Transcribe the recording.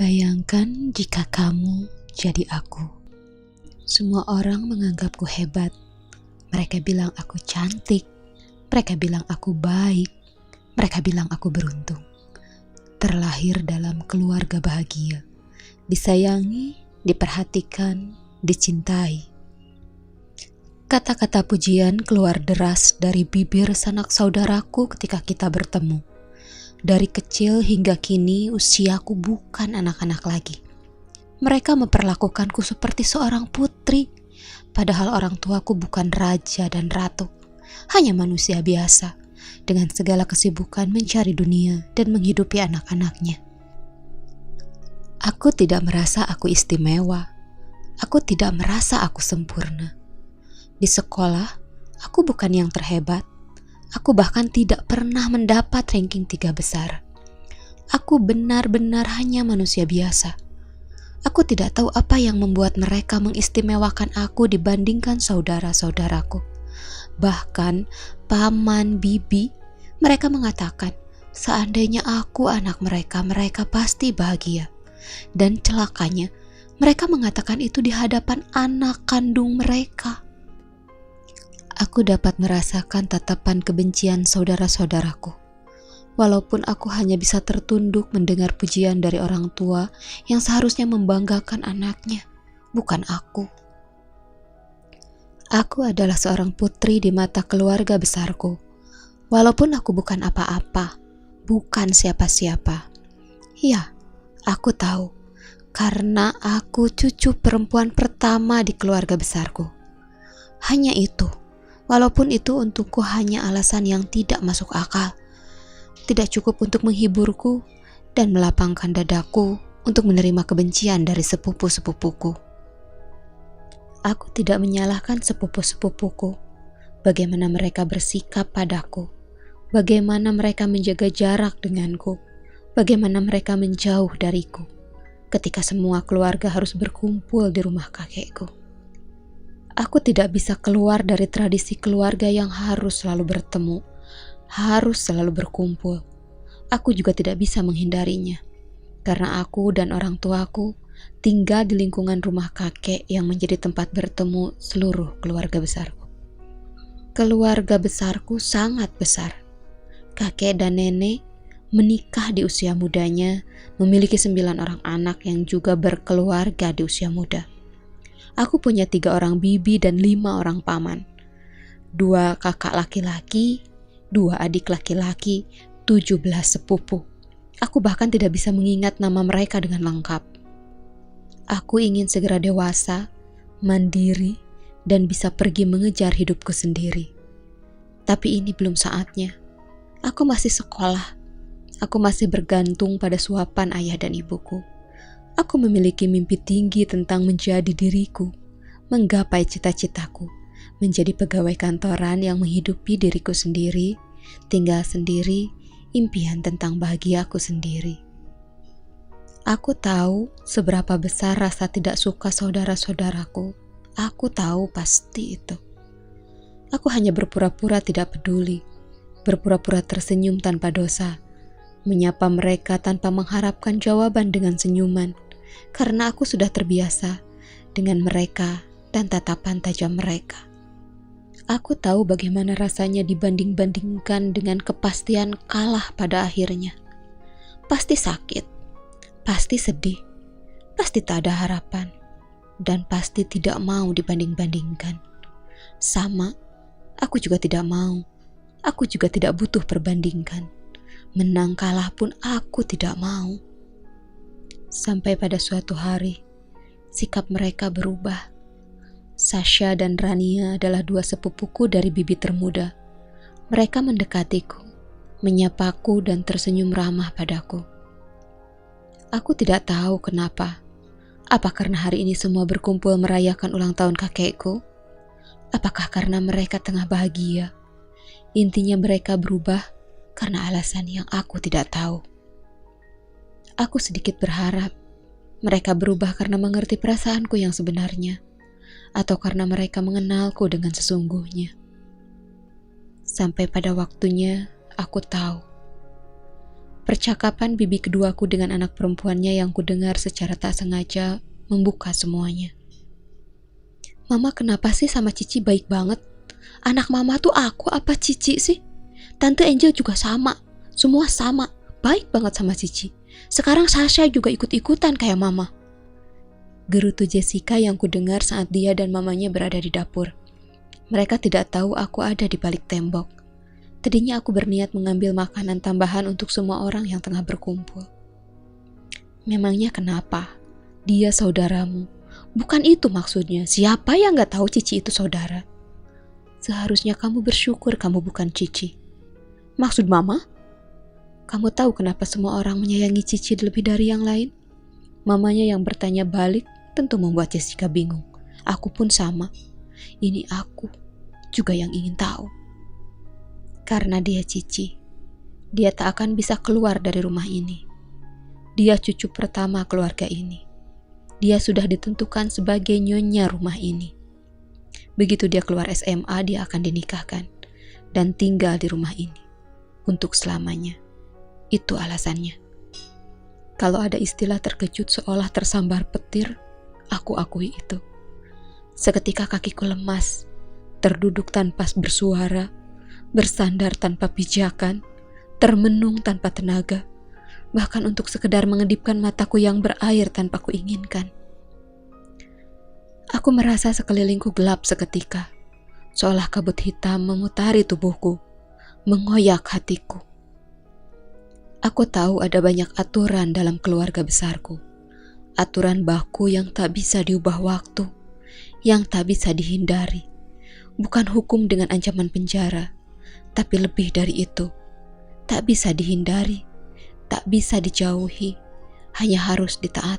Bayangkan jika kamu jadi aku. Semua orang menganggapku hebat. Mereka bilang aku cantik. Mereka bilang aku baik. Mereka bilang aku beruntung. Terlahir dalam keluarga bahagia. Disayangi, diperhatikan, dicintai. Kata-kata pujian keluar deras dari bibir sanak saudaraku ketika kita bertemu. Dari kecil hingga kini usiaku bukan anak-anak lagi. Mereka memperlakukanku seperti seorang putri, padahal orang tuaku bukan raja dan ratu, hanya manusia biasa, dengan segala kesibukan mencari dunia dan menghidupi anak-anaknya. Aku tidak merasa aku istimewa. Aku tidak merasa aku sempurna. Di sekolah, aku bukan yang terhebat. Aku bahkan tidak pernah mendapat ranking 3 besar. Aku benar-benar hanya manusia biasa. Aku tidak tahu apa yang membuat mereka mengistimewakan aku dibandingkan saudara-saudaraku. Bahkan paman, bibi, mereka mengatakan seandainya aku anak mereka, mereka pasti bahagia. Dan celakanya, mereka mengatakan itu di hadapan anak kandung mereka. Aku dapat merasakan tatapan kebencian saudara-saudaraku. Walaupun aku hanya bisa tertunduk mendengar pujian dari orang tua yang seharusnya membanggakan anaknya, bukan aku. Aku adalah seorang putri di mata keluarga besarku. Walaupun aku bukan apa-apa, bukan siapa-siapa. Ya, aku tahu, karena aku cucu perempuan pertama di keluarga besarku. Hanya itu. Walaupun itu untukku hanya alasan yang tidak masuk akal, tidak cukup untuk menghiburku dan melapangkan dadaku untuk menerima kebencian dari sepupu-sepupuku. Aku tidak menyalahkan sepupu-sepupuku, bagaimana mereka bersikap padaku, bagaimana mereka menjaga jarak denganku, bagaimana mereka menjauh dariku, ketika semua keluarga harus berkumpul di rumah kakekku. Aku tidak bisa keluar dari tradisi keluarga yang harus selalu bertemu, harus selalu berkumpul. Aku juga tidak bisa menghindarinya, karena aku dan orang tuaku tinggal di lingkungan rumah kakek yang menjadi tempat bertemu seluruh keluarga besarku. Keluarga besarku sangat besar. Kakek dan nenek menikah di usia mudanya, memiliki 9 orang anak yang juga berkeluarga di usia muda. Aku punya 3 orang bibi dan 5 orang paman. 2 kakak laki-laki, 2 adik laki-laki, 17 sepupu. Aku bahkan tidak bisa mengingat nama mereka dengan lengkap. Aku ingin segera dewasa, mandiri, dan bisa pergi mengejar hidupku sendiri. Tapi ini belum saatnya. Aku masih sekolah. Aku masih bergantung pada suapan ayah dan ibuku. Aku memiliki mimpi tinggi tentang menjadi diriku, menggapai cita-citaku, menjadi pegawai kantoran yang menghidupi diriku sendiri, tinggal sendiri, impian tentang bahagiaku sendiri. Aku tahu seberapa besar rasa tidak suka saudara-saudaraku. Aku tahu pasti itu. Aku hanya berpura-pura tidak peduli, berpura-pura tersenyum tanpa dosa, menyapa mereka tanpa mengharapkan jawaban dengan senyuman, karena aku sudah terbiasa dengan mereka dan tatapan tajam mereka. Aku tahu bagaimana rasanya dibanding-bandingkan dengan kepastian kalah pada akhirnya. Pasti sakit, pasti sedih, pasti tak ada harapan, dan pasti tidak mau dibanding-bandingkan. Sama, aku juga tidak mau. Aku juga tidak butuh perbandingkan. Menang kalah pun aku tidak mau. Sampai pada suatu hari, sikap mereka berubah. Sasha dan Rania adalah 2 sepupuku dari bibi termuda. Mereka mendekatiku, menyapaku dan tersenyum ramah padaku. Aku tidak tahu kenapa. Apa karena hari ini semua berkumpul merayakan ulang tahun kakekku? Apakah karena mereka tengah bahagia? Intinya mereka berubah karena alasan yang aku tidak tahu. Aku sedikit berharap mereka berubah karena mengerti perasaanku yang sebenarnya, atau karena mereka mengenalku dengan sesungguhnya. Sampai pada waktunya aku tahu Percakapan bibi keduaku dengan anak perempuannya yang kudengar secara tak sengaja membuka semuanya. Mama kenapa sih sama Cici baik banget? Anak mama tuh aku apa Cici sih? Tante Angel juga sama, semua sama, baik banget sama Cici. Sekarang Sasha juga ikut-ikutan kayak mama. Gerutu Jessica yang kudengar saat dia dan mamanya berada di dapur. Mereka tidak tahu aku ada di balik tembok. Tadinya aku berniat mengambil makanan tambahan untuk semua orang yang tengah berkumpul. Memangnya kenapa? Dia saudaramu. Bukan itu maksudnya. Siapa yang gak tahu Cici itu saudara? Seharusnya kamu bersyukur kamu bukan Cici. Maksud mama? Kamu tahu kenapa semua orang menyayangi Cici lebih dari yang lain? Mamanya yang bertanya balik tentu membuat Jessica bingung. Aku pun sama. Ini aku juga yang ingin tahu. Karena dia Cici, dia tak akan bisa keluar dari rumah ini. Dia cucu pertama keluarga ini. Dia sudah ditentukan sebagai nyonya rumah ini. Begitu dia keluar SMA, dia akan dinikahkan dan tinggal di rumah ini untuk selamanya. Itu alasannya. Kalau ada istilah terkejut seolah tersambar petir, aku akui itu. Seketika kakiku lemas, terduduk tanpa bersuara, bersandar tanpa pijakan, termenung tanpa tenaga, bahkan untuk sekedar mengedipkan mataku yang berair tanpa kuinginkan. Aku merasa sekelilingku gelap seketika, seolah kabut hitam memutari tubuhku, mengoyak hatiku. Aku tahu ada banyak aturan dalam keluarga besarku, aturan baku yang tak bisa diubah waktu, yang tak bisa dihindari, bukan hukum dengan ancaman penjara, tapi lebih dari itu, tak bisa dihindari, tak bisa dijauhi, hanya harus ditaati.